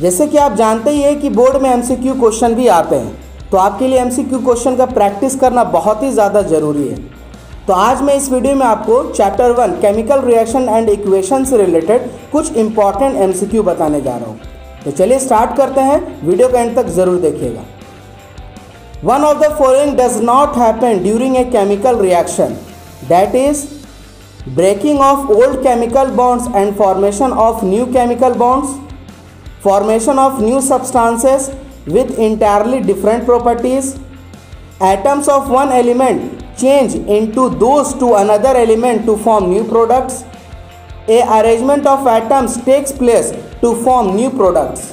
जैसे कि आप जानते ही हैं कि बोर्ड में एमसीक्यू क्वेश्चन भी आते हैं, तो आपके लिए एमसीक्यू क्वेश्चन का प्रैक्टिस करना बहुत ही ज़्यादा ज़रूरी है। तो आज मैं इस वीडियो में आपको chapter 1 chemical reaction and equation से रिलेटेड कुछ इंपॉर्टेंट एमसीक्यू बताने जा रहा हूँ। तो चलिए स्टार्ट करते हैं, वीडियो के एंड तक ज़रूर देखिएगा। One of the following does not happen during a chemical reaction, that is breaking of old chemical bonds and formation of new chemical bonds, formation of new substances with entirely different properties, atoms of one element change into those to another element to form new products, a arrangement of atoms takes place to form new products.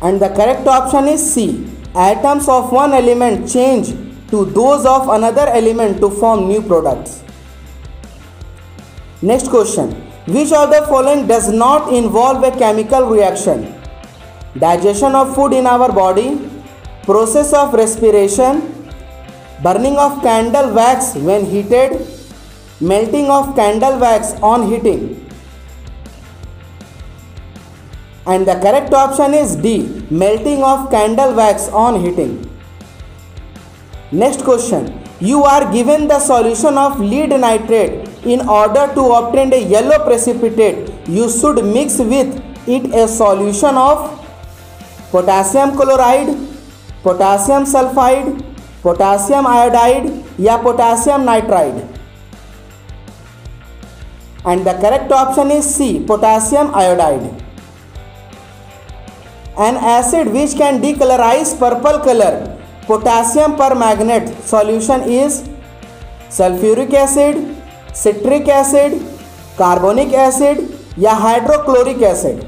And the correct option is C. Atoms of one element change to those of another element to form new products. Next question. Which of the following does not involve a chemical reaction? Digestion of food in our body, process of respiration, burning of candle wax when heated, melting of candle wax on heating. And the correct option is D. Melting of candle wax on heating. Next question. You are given the solution of lead nitrate. In order to obtain a yellow precipitate, you should mix with it a solution of potassium chloride, potassium sulfide, potassium iodide या potassium nitride. And the correct option is C. Potassium iodide. An acid which can decolorize purple color, potassium permanganate solution is sulfuric acid, citric acid, carbonic acid या hydrochloric acid.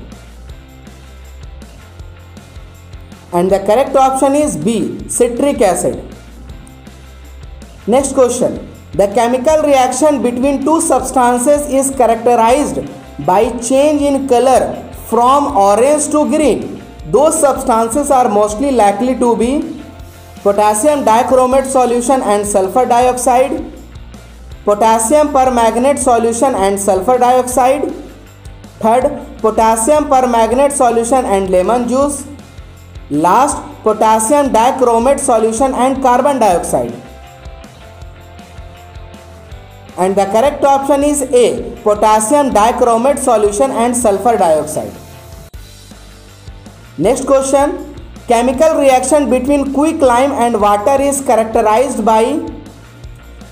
And the correct option is B. Citric acid. Next question. The chemical reaction between two substances is characterized by change in color from orange to green. Those substances are mostly likely to be potassium dichromate solution and sulfur dioxide, potassium permanganate solution and sulfur dioxide, third potassium permanganate solution and lemon juice, last potassium dichromate solution and carbon dioxide. And the correct option is A. Potassium dichromate solution and sulfur dioxide. Next question. Chemical reaction between quicklime and water is characterized by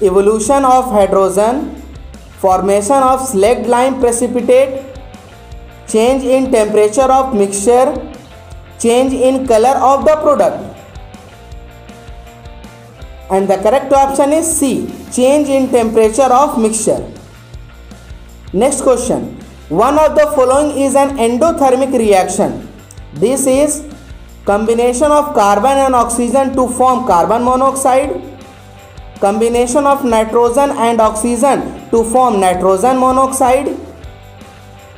evolution of hydrogen, formation of slacked lime precipitate, change in temperature of mixture, change in color of the product. And the correct option is C. Change in temperature of mixture. Next question. One of the following is an endothermic reaction. This is combination of carbon and oxygen to form carbon monoxide, combination of nitrogen and oxygen to form nitrogen monoxide,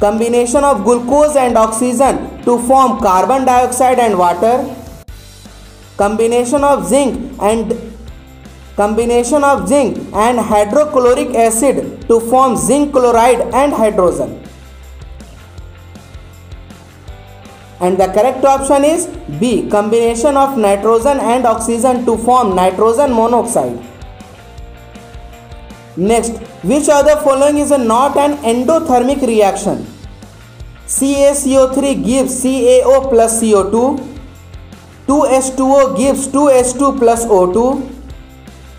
combination of glucose and oxygen to form carbon dioxide and water, combination of zinc and hydrochloric acid to form zinc chloride and hydrogen. And the correct option is B. Combination of nitrogen and oxygen to form nitrogen monoxide. Next, which of the following is not an endothermic reaction? CaCO3 gives CaO plus CO2, 2H2O gives 2H2 plus O2,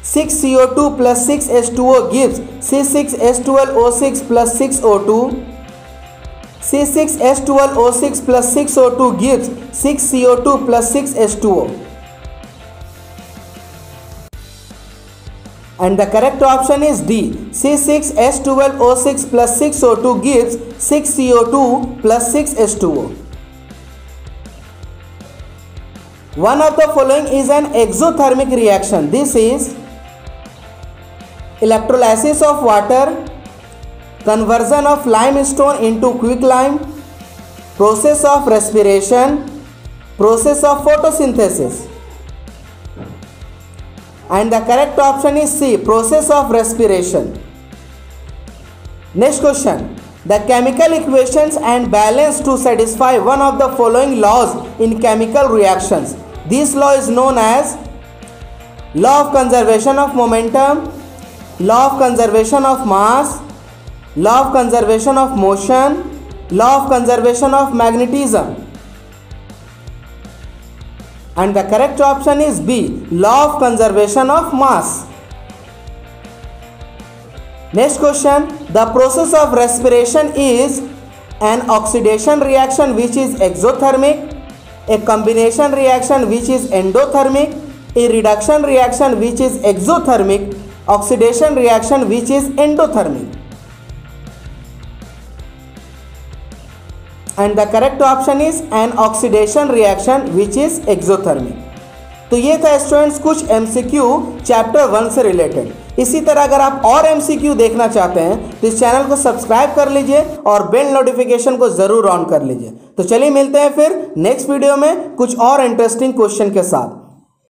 6CO2 plus 6H2O gives C6H12O6 plus 6O2, C6H12O6 plus 6O2 gives 6CO2 plus 6H2O. And the correct option is D. C6H12O6 plus 6O2 gives 6CO2 plus 6H2O. One of the following is an exothermic reaction. This is electrolysis of water, conversion of limestone into quicklime, process of respiration, process of photosynthesis. And the correct option is C. Process of respiration. Next question. The chemical equations and balance to satisfy one of the following laws in chemical reactions. This law is known as law of conservation of momentum, law of conservation of mass, law of conservation of motion, law of conservation of magnetism. And the correct option is B, law of conservation of mass. Next question, the process of respiration is an oxidation reaction which is exothermic, a combination reaction which is endothermic, a reduction reaction which is exothermic, oxidation reaction which is endothermic. And the correct option is an oxidation reaction which is exothermic. तो ये था students कुछ MCQ chapter 1 से related. इसी तरह अगर आप और MCQ देखना चाहते हैं तो इस चैनल को सब्सक्राइब कर लीजिए और बेल नोटिफिकेशन को ज़रूर ऑन कर लीजिए। तो चलिए मिलते हैं फिर नेक्स्ट वीडियो में कुछ और इंटरेस्टिंग क्वेश्चन के साथ।